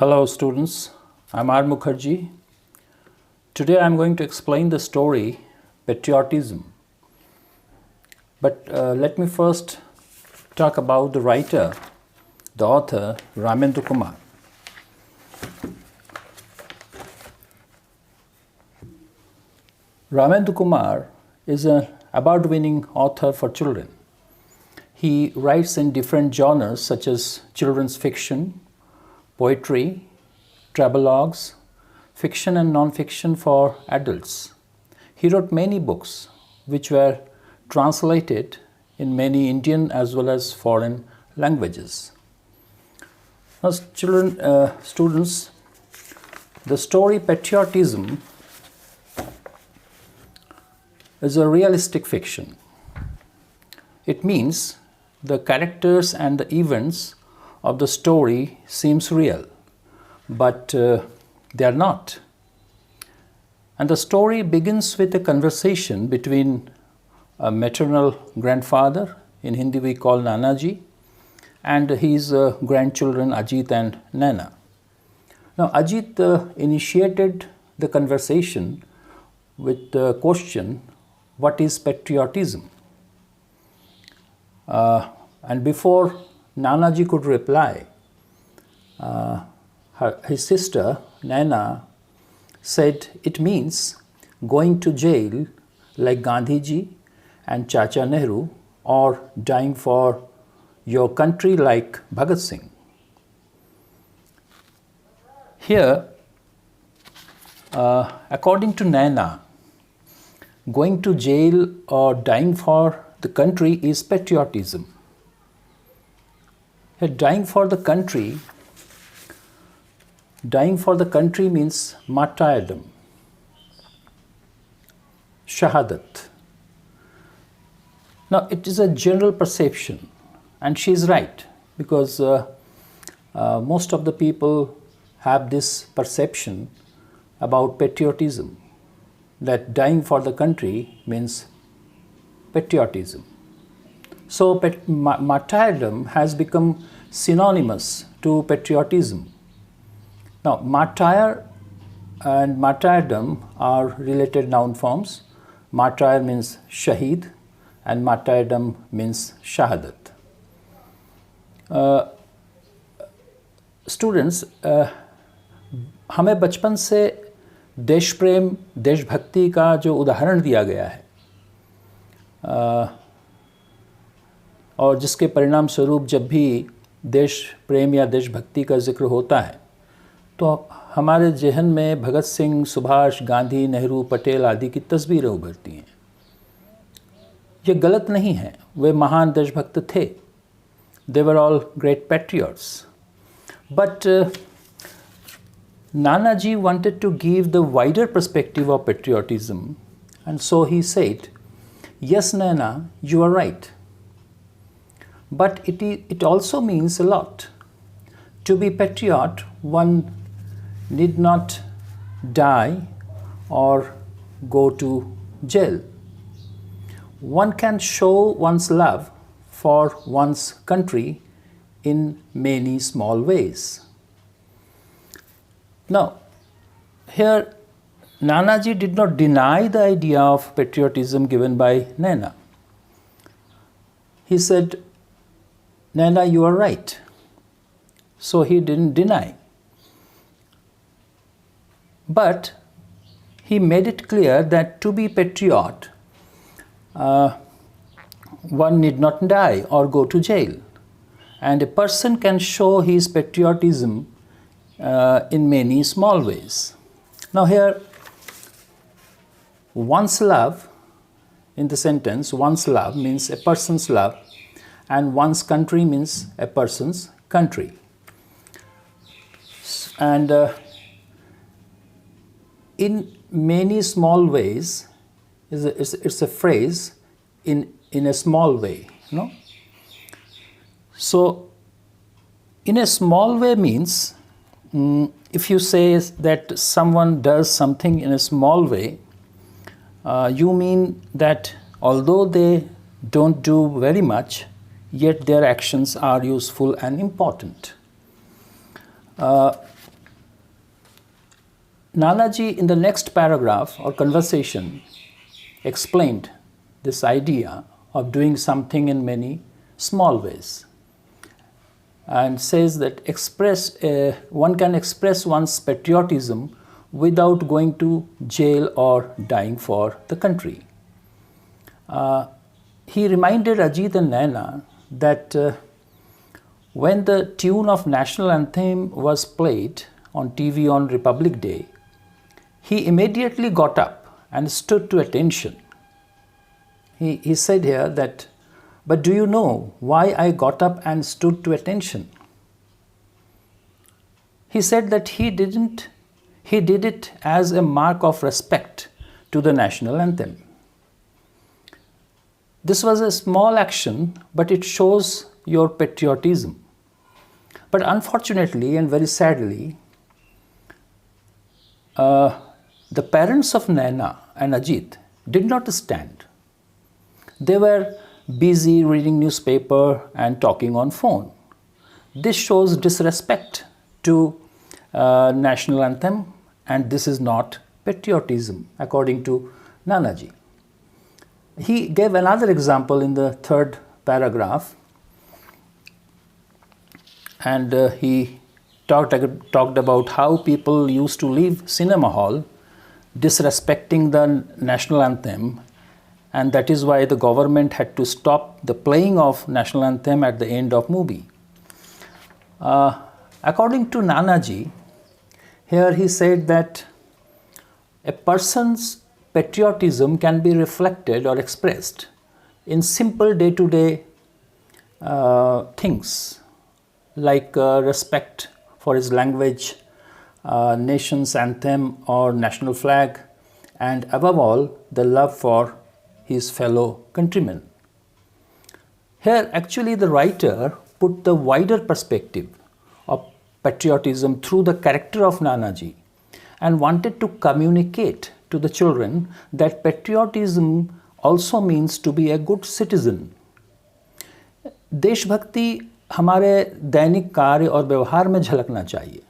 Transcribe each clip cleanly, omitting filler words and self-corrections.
Hello students, I'm R. Mukherjee. Today I'm going to explain the story Patriotism. But let me first talk about the writer, the author, Ramendra Kumar. Ramendra Kumar is an award-winning author for children. He writes in different genres such as children's fiction, poetry, travelogues, fiction and non-fiction for adults. He wrote many books which were translated in many Indian as well as foreign languages. Now, students, the story Patriotism is a realistic fiction. It means the characters and the events of the story seems real, but they are not. And the story begins with a conversation between a maternal grandfather, in Hindi we call Nanaji, and his grandchildren Ajit and Naina. Now Ajit initiated the conversation with the question, what is patriotism? And before Nanaji could reply, his sister Naina said it means going to jail like Gandhiji and Chacha Nehru, or dying for your country like Bhagat Singh. Here, according to Naina, going to jail or dying for the country is patriotism. Dying for the country means martyrdom, shahadat. Now it is a general perception, and she is right, because most of the people have this perception about patriotism, that dying for the country means patriotism. So martyrdom has become synonymous to patriotism. Now martyr and martyrdom are related noun forms. Martyr means shaheed and martyrdom means shahadat. Students, हमें बचपन से देश प्रेम, देशभक्ति का जो उदाहरण दिया गया है, और जिसके परिणाम स्वरूप जब भी देश प्रेम या देशभक्ति का जिक्र होता है तो हमारे जहन में भगत सिंह, सुभाष, गांधी, नेहरू, पटेल आदि की तस्वीरें उभरती हैं. ये गलत नहीं है, वे महान देशभक्त थे. They were all great patriots. But Nanaji wanted to give the wider perspective of patriotism, and so he said, yes, Naina, you are right. But it also means a lot. To be patriot, one need not die or go to jail. One can show one's love for one's country in many small ways. Now, here Nanaji did not deny the idea of patriotism given by Naina. He said, Naina, you are right. So he didn't deny. But he made it clear that to be patriot, one need not die or go to jail. And a person can show his patriotism in many small ways. Now here, one's love, in the sentence, one's love means a person's love, and one's country means a person's country. And in many small ways, it's a phrase, in a small way, no? So, in a small way means, if you say that someone does something in a small way, you mean that although they don't do very much, yet their actions are useful and important. Nanaji, in the next paragraph or conversation, explained this idea of doing something in many small ways, and says that one can express one's patriotism without going to jail or dying for the country. He reminded Ajit and Naina that when the tune of national anthem was played on TV on Republic Day, he immediately got up and stood to attention. He said here that, "But do you know why I got up and stood to attention?" He said that he did it as a mark of respect to the national anthem. This was a small action, but it shows your patriotism. But unfortunately and very sadly, the parents of Naina and Ajit did not stand. They were busy reading newspaper and talking on phone. This shows disrespect to national anthem, and this is not patriotism according to Nanaji. He gave another example in the third paragraph, and he talked about how people used to leave cinema hall disrespecting the national anthem, and that is why the government had to stop the playing of national anthem at the end of movie. According to Nanaji, here he said that a person's patriotism can be reflected or expressed in simple day-to-day things like respect for his language, nation's anthem or national flag, and above all, the love for his fellow countrymen. Here, actually, the writer put the wider perspective of patriotism through the character of Nanaji and wanted to communicate to the children that patriotism also means to be a good citizen. देशभक्ति हमारे दैनिक कार्य और व्यवहार में झलकना चाहिए.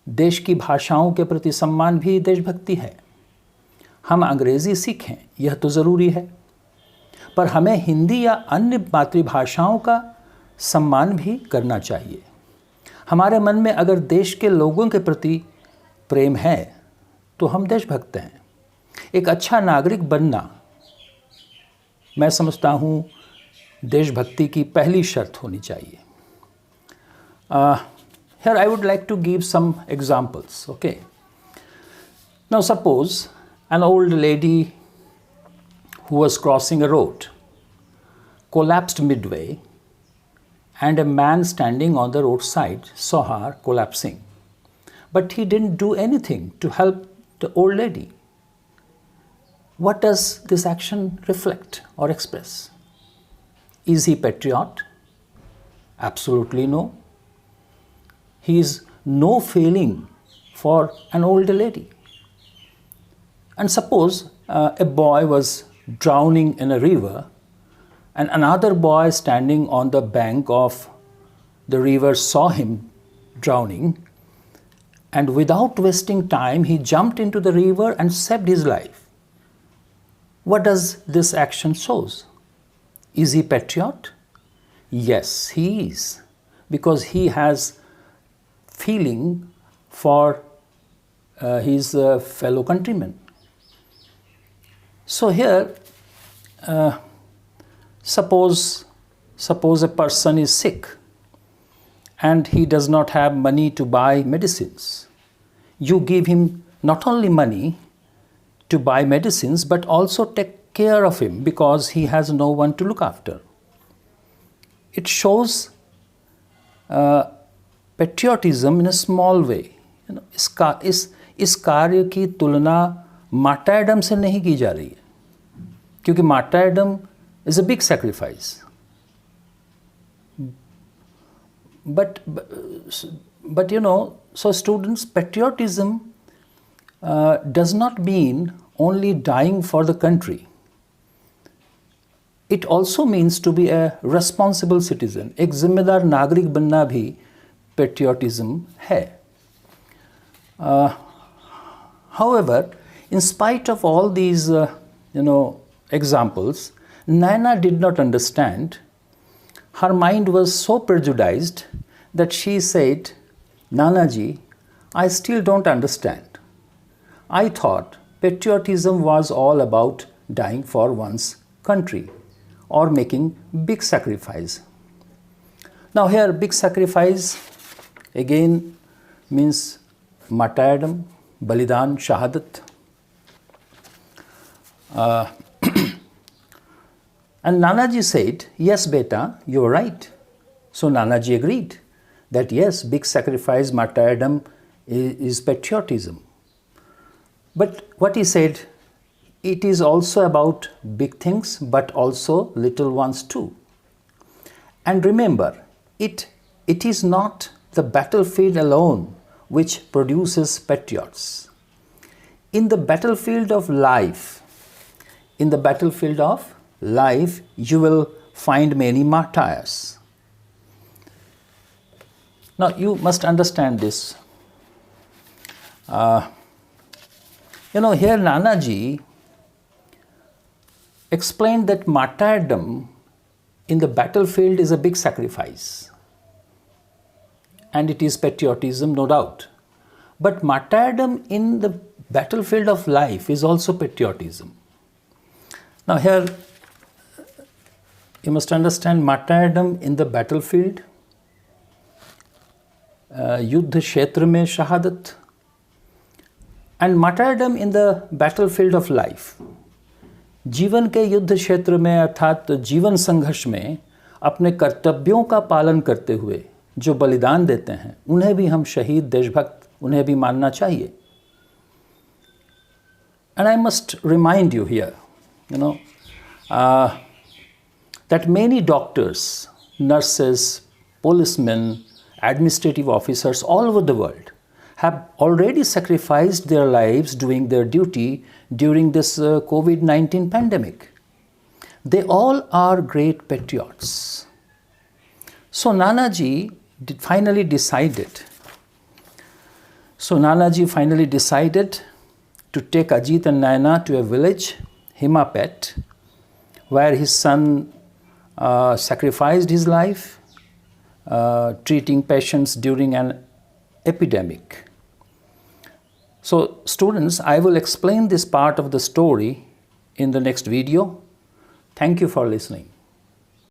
देश की भाषाओं के प्रति सम्मान भी देशभक्ति है. हम अंग्रेजी सीखें, यह तो ज़रूरी है, पर हमें हिंदी या अन्य मातृभाषाओं का सम्मान भी करना चाहिए. हमारे मन में अगर देश के लोगों के प्रति प्रेम है तो हम देशभक्त हैं. एक अच्छा नागरिक बनना, मैं समझता हूँ, देशभक्ति की पहली शर्त होनी चाहिए. Here I would like to give some examples. Okay. Now suppose an old lady who was crossing a road collapsed midway, and a man standing on the roadside saw her collapsing. But he didn't do anything to help the old lady. What does this action reflect or express? Is he patriot? Absolutely no. He is no feeling for an old lady. And suppose a boy was drowning in a river, and another boy standing on the bank of the river saw him drowning, and without wasting time, he jumped into the river and saved his life. What does this action shows? Is he patriot? Yes, he is, because he has feeling for his fellow countrymen. So here, suppose a person is sick and he does not have money to buy medicines. You give him not only money to buy medicines, but also take care of him because he has no one to look after. It shows patriotism in a small way. You know, इस कार्य की तुलना मार्टायरडम से नहीं की जा रही है, क्योंकि मार्टायरडम is a big sacrifice. But you know, so students, patriotism does not mean only dying for the country. It also means to be a responsible citizen. एक जिम्मेदार नागरिक बनना भी patriotism है. However, in spite of all these examples, Naina did not understand. Her mind was so prejudiced that she said, "Nanaji, I still don't understand. I thought patriotism was all about dying for one's country or making big sacrifice." Now here, big sacrifice again means martyrdom, balidan, shahadat. And Nanaji said, "Yes, beta, you are right." So Nanaji agreed that yes, big sacrifice, martyrdom is patriotism. But what he said, it is also about big things, but also little ones too. And remember, it is not the battlefield alone which produces patriots. In the battlefield of life, you will find many martyrs. Now you must understand this. Here Nanaji explained that martyrdom in the battlefield is a big sacrifice. And it is patriotism, no doubt. But martyrdom in the battlefield of life is also patriotism. Now here, you must understand martyrdom in the battlefield, युद्ध क्षेत्र में शहादत, and martyrdom in the battlefield of life. जीवन के युद्ध क्षेत्र में अर्थात जीवन संघर्ष में अपने कर्तव्यों का पालन करते हुए जो बलिदान देते हैं, उन्हें भी हम शहीद, देशभक्त, उन्हें भी मानना चाहिए. And I must remind you here, that many doctors, nurses, policemen, administrative officers all over the world have already sacrificed their lives doing their duty during this COVID-19 pandemic. They all are great patriots. So Nanaji finally decided to take Ajit and Naina to a village, Himapet, where his son sacrificed his life, treating patients during an epidemic. So students, I will explain this part of the story in the next video. Thank you for listening.